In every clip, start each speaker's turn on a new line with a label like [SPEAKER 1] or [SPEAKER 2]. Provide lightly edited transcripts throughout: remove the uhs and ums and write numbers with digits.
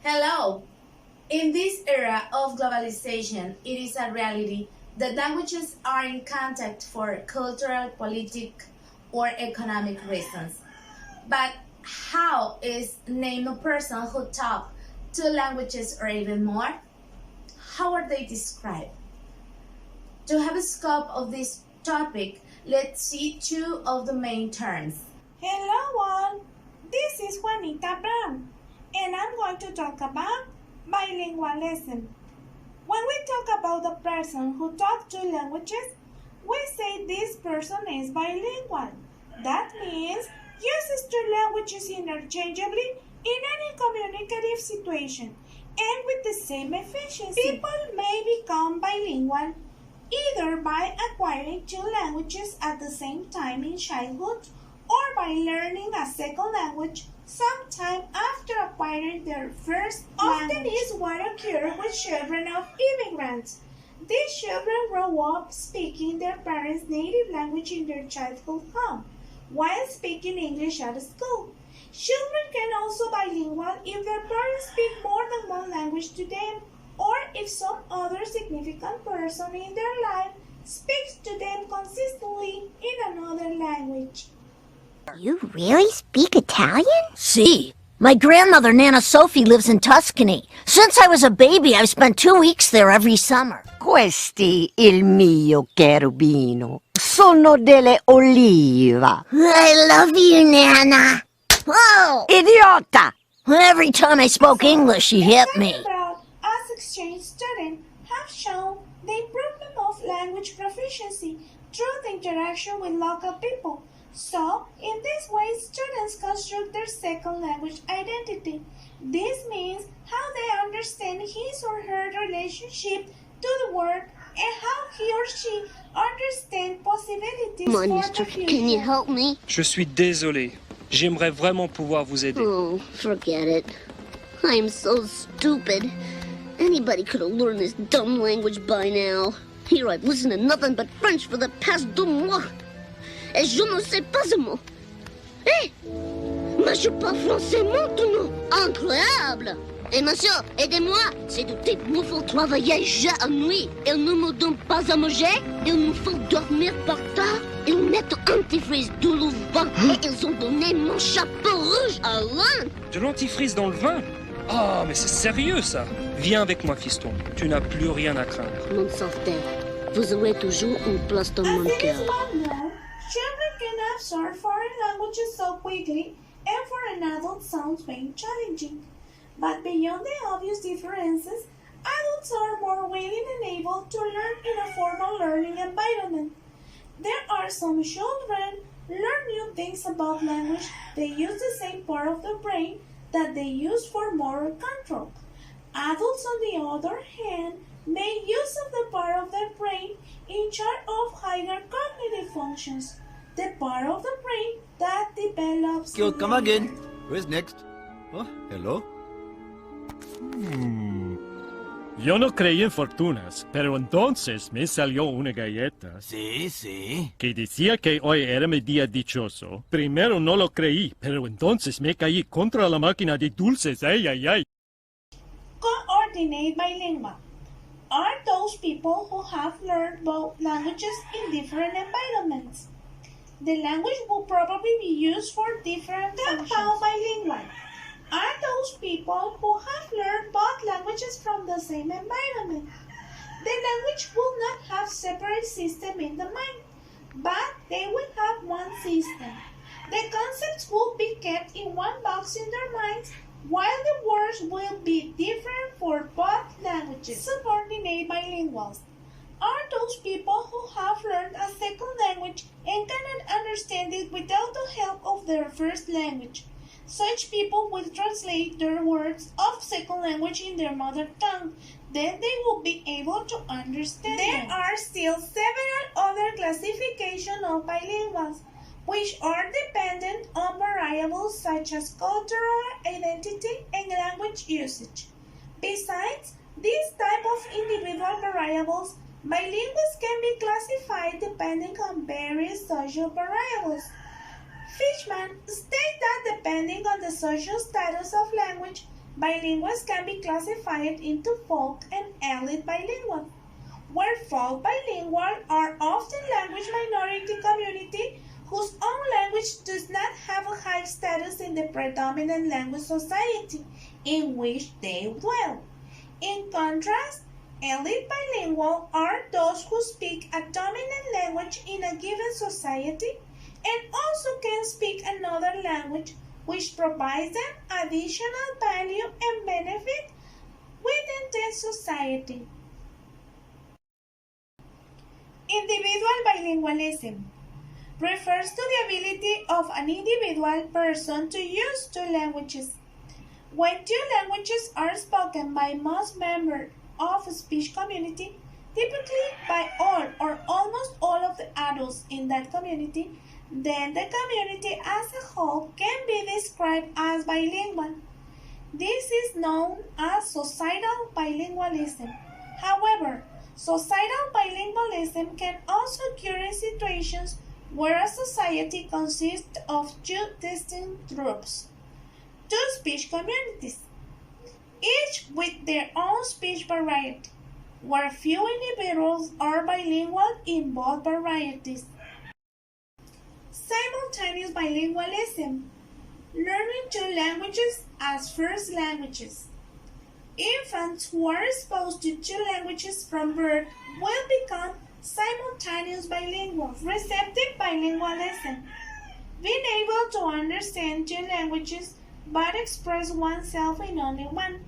[SPEAKER 1] Hello! In this era of globalization, it is a reality that languages are in contact for cultural, political, or economic reasons. But how is named a person who talk two languages or even more? How are they described? To have a scope of this topic, let's see two of the main terms.
[SPEAKER 2] Hello all, this is Juanita Brown, and I'm going to talk about bilingualism. When we talk about a person who talks two languages, we say this person is bilingual. That means uses two languages interchangeably in any communicative situation and with the same efficiency. People may become bilingual either by acquiring two languages at the same time in childhood or by learning a second language sometime after acquiring their first language. Often is what occurs with children of immigrants. These children grow up speaking their parents' native language in their childhood home, while speaking English at school. Children can also bilingual if their parents speak more than one language to them, or if some other significant person in their life speaks to them consistently in another language.
[SPEAKER 3] You really speak Italian?
[SPEAKER 4] See, my grandmother, Nana Sophie, lives in Tuscany. Since I was a baby, I've spent 2 weeks there every summer.
[SPEAKER 5] Questi, il mio cherubino, sono delle oliva.
[SPEAKER 3] I love you, Nana.
[SPEAKER 4] Oh!
[SPEAKER 5] Idiota!
[SPEAKER 4] Every time I spoke English, she hit me.
[SPEAKER 2] Abroad, as exchange students have shown the improvement of language proficiency through the interaction with local people. So, in this way, students construct their second language identity. This means how they understand his or her relationship to the world and how he or she understands possibilities
[SPEAKER 3] Come on,
[SPEAKER 2] for
[SPEAKER 3] mister,
[SPEAKER 2] the future.
[SPEAKER 3] can you help me?
[SPEAKER 6] Je suis désolé. J'aimerais vraiment pouvoir vous aider.
[SPEAKER 3] Oh, forget it. I'm so stupid. Anybody could have learned this dumb language by now. Here I've listened to nothing but French for the past 2 mois. Et je ne sais pas un mot. Eh! Mais je parle français maintenant. Incroyable! Et monsieur, aidez-moi. C'est du type nous faut travailler jour et nuit. Ils ne me donnent pas à manger. Ils nous font dormir par terre. Ils mettent antifreeze dans le vin. Et ils ont donné mon chapeau rouge à l'un.
[SPEAKER 6] De l'antifreeze dans le vin? Oh, mais c'est sérieux ça. Viens avec moi, fiston. Tu n'as plus rien à craindre.
[SPEAKER 3] Mon sauveteur, vous aurez toujours une place dans mon
[SPEAKER 2] As it
[SPEAKER 3] cœur.
[SPEAKER 2] is well known, children can absorb foreign languages so quickly, and for an adult sounds very challenging. But beyond the obvious differences, adults are more willing and able to learn in a formal learning environment. There are some children learn new things about language. They use the same part of the brain that they use for motor control. Adults, on the other hand, make use of the part of their brain in charge of higher cognitive functions, the part of the brain that develops.
[SPEAKER 7] Come again. Who's next? Oh, hello.
[SPEAKER 8] Yo no creí en fortunas, pero entonces me salió una galleta
[SPEAKER 7] Sí, sí.
[SPEAKER 8] que decía que hoy era mi día dichoso. Primero no lo creí, pero entonces me caí contra la máquina de dulces. ¡Ay, ay, ay!
[SPEAKER 2] Coordinate bilingual are those people who have learned both languages in different environments. The language will probably be used for different functions. Bilingual are those people who have learned both languages from the same environment. The language will not have separate system in the mind, but they will have one system. The concepts will be kept in one box in their minds, while the words will be different for both languages. Subordinate bilinguals are those people who have learned a second language and cannot understand it without the help of their first language. Such people will translate their words of second language in their mother tongue. Then they will be able to understand them. There are still several other classifications of bilinguals, which are dependent on variables such as cultural identity and language usage. Besides these type of individual variables, bilinguals can be classified depending on various social variables. Fishman states that depending on the social status of language, Bilinguals can be classified into folk and elite bilingual, where folk bilingual are often language minority community whose own language does not have a high status in the predominant language society in which they dwell. In contrast, elite bilingual are those who speak a dominant language in a given society and also can speak another language which provides them additional value and benefit within the society. Individual bilingualism refers to the ability of an individual person to use two languages. When two languages are spoken by most members of a speech community, typically by all or almost all of the adults in that community, then the community as a whole can be described as bilingual. This is known as societal bilingualism. However, societal bilingualism can also occur in situations where a society consists of two distinct groups, two speech communities, each with their own speech variety, where few individuals are bilingual in both varieties. Simultaneous bilingualism, learning two languages as first languages. Infants who are exposed to two languages from birth will become simultaneous bilingual. Receptive bilingualism, being able to understand two languages but express oneself in only one.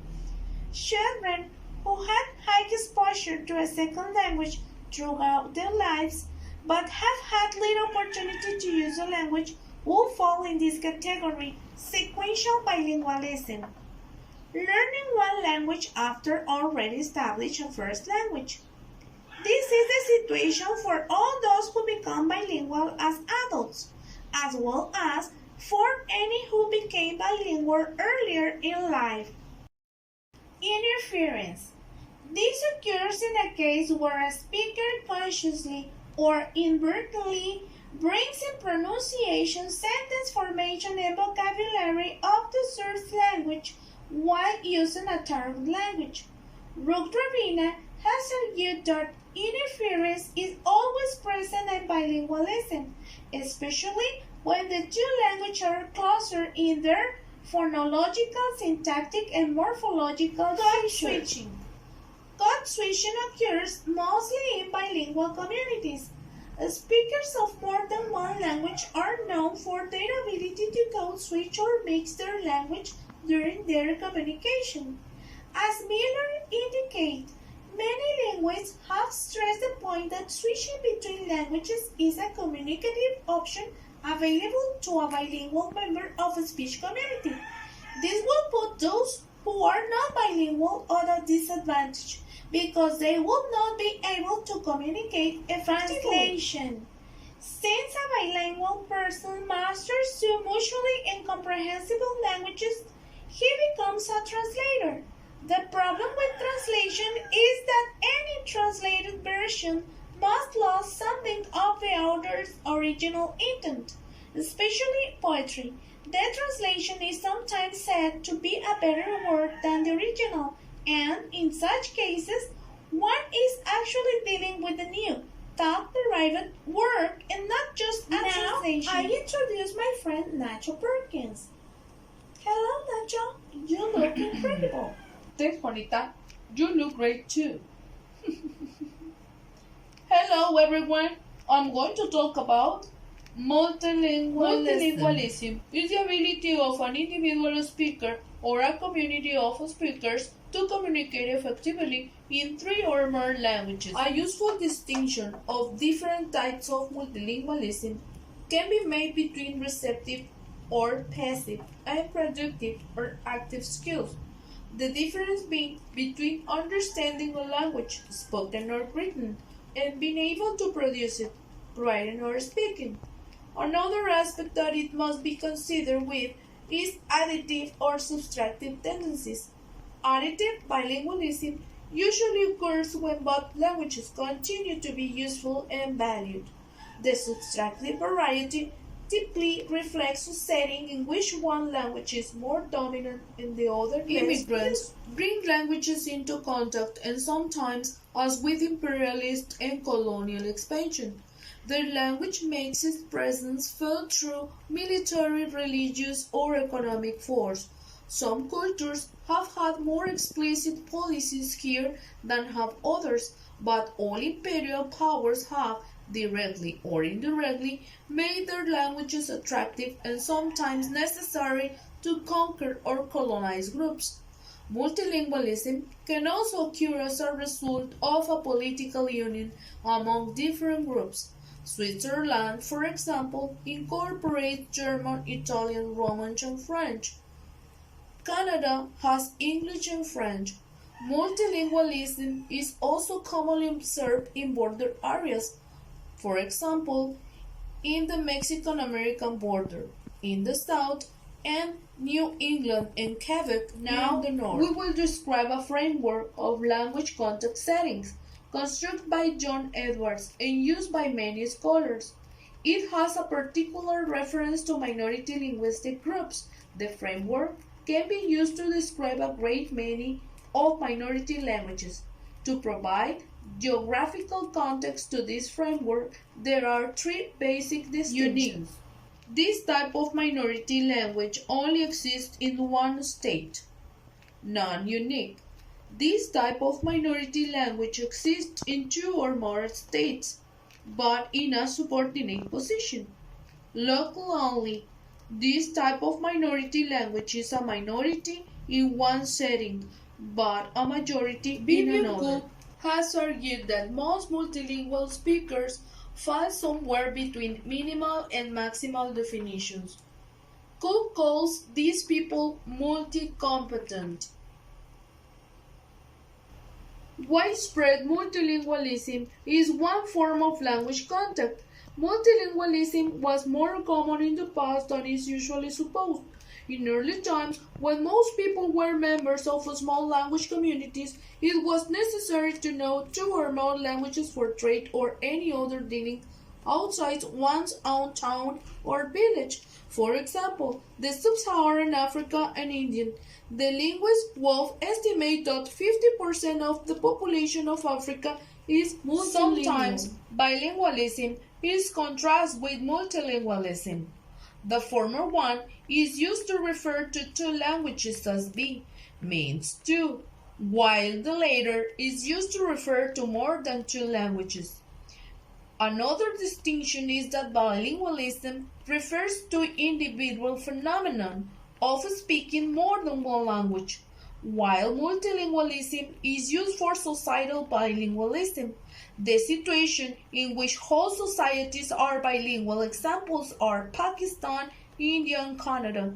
[SPEAKER 2] Children who had high exposure to a second language throughout their lives but have had little opportunity to use a language will fall in this category. Sequential bilingualism, learning one language after already established a first language. This is the situation for all those who become bilingual as adults, as well as for any who became bilingual earlier in life. Interference. This occurs in a case where a speaker consciously or inadvertently brings in pronunciation, sentence formation, and vocabulary of the source language while using a target language. Ruth-Rabina has argued that interference is always present in bilingualism, especially when the two languages are closer in their phonological, syntactic, and morphological switching. Code switching occurs mostly in bilingual communities. Speakers of more than one language are known for their ability to code switch or mix their language during their communication. As Miller indicates, many linguists have stressed the point that switching between languages is a communicative option available to a bilingual member of a speech community. This will put those who are not bilingual at a disadvantage because they will not be able to communicate effectively. Translation. Since a bilingual person masters two mutually incomprehensible languages, he becomes a translator. The problem with translation is that any translated version must lose something of the author's original intent, especially poetry. The translation is sometimes said to be a better word than the original, and in such cases, one is actually dealing with a new, thought-derived work and not just a translation. I introduce my friend Nacho Perkins. Hello, Nacho. You look incredible.
[SPEAKER 9] Thanks, Juanita. You look great too. Hello, everyone. I'm going to talk about multilingualism. Multilingualism is the ability of an individual speaker or a community of speakers to communicate effectively in three or more languages. A useful distinction of different types of multilingualism can be made between receptive or passive and productive or active skills. The difference being between understanding a language, spoken or written, and being able to produce it, writing or speaking. Another aspect that it must be considered with is additive or subtractive tendencies. Additive bilingualism usually occurs when both languages continue to be useful and valued. The subtractive variety
[SPEAKER 2] typically reflects a setting in which one language is more dominant and the other less.
[SPEAKER 9] Immigrants bring languages into contact, and sometimes, as with imperialist and colonial expansion, their language makes its presence felt through military, religious, or economic force. Some cultures have had more explicit policies here than have others, but all imperial powers have, directly or indirectly, made their languages attractive and sometimes necessary to conquer or colonize groups. Multilingualism can also occur as a result of a political union among different groups. Switzerland, for example, incorporates German, Italian, Roman, and French. Canada has English and French. Multilingualism is also commonly observed in border areas, for example, in the Mexican-American border, in the south, and New England and Quebec in the north. We will describe a framework of language context settings constructed by John Edwards and used by many scholars. It has a particular reference to minority linguistic groups. The framework can be used to describe a great many of minority languages. To provide geographical context to this framework, there are three basic distinctions. This type of minority language only exists in one state. Non-unique. This type of minority language exists in two or more states, but in a subordinate position. Local only. This type of minority language is a minority in one setting, but a majority in another. Cook has argued that most multilingual speakers fall somewhere between minimal and maximal definitions. Cook calls these people multi-competent. Widespread multilingualism is one form of language contact. Multilingualism was more common in the past than is usually supposed. In early times, when most people were members of small language communities, it was necessary to know two or more languages for trade or any other dealing outside one's own town or village. For example, the Sub-Saharan Africa and Indian. The linguist Wolf estimates that 50% of the population of Africa is multilingual. Sometimes bilingualism is contrasted with multilingualism. The former one is used to refer to two languages as B means two, while the latter is used to refer to more than two languages. Another distinction is that bilingualism refers to individual phenomenon of speaking more than one language, while multilingualism is used for societal bilingualism, the situation in which whole societies are bilingual. Examples are Pakistan, India, and Canada.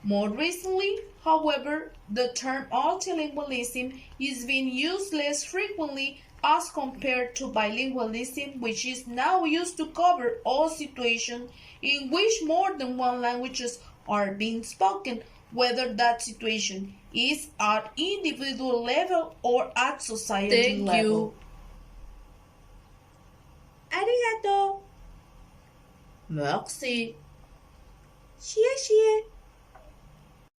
[SPEAKER 9] More recently, however, the term multilingualism is being used less frequently as compared to bilingualism, which is now used to cover all situations in which more than one languages are being spoken, whether that situation is at individual level or at society level.
[SPEAKER 2] Arigato.
[SPEAKER 9] Merci.
[SPEAKER 2] Xie xie.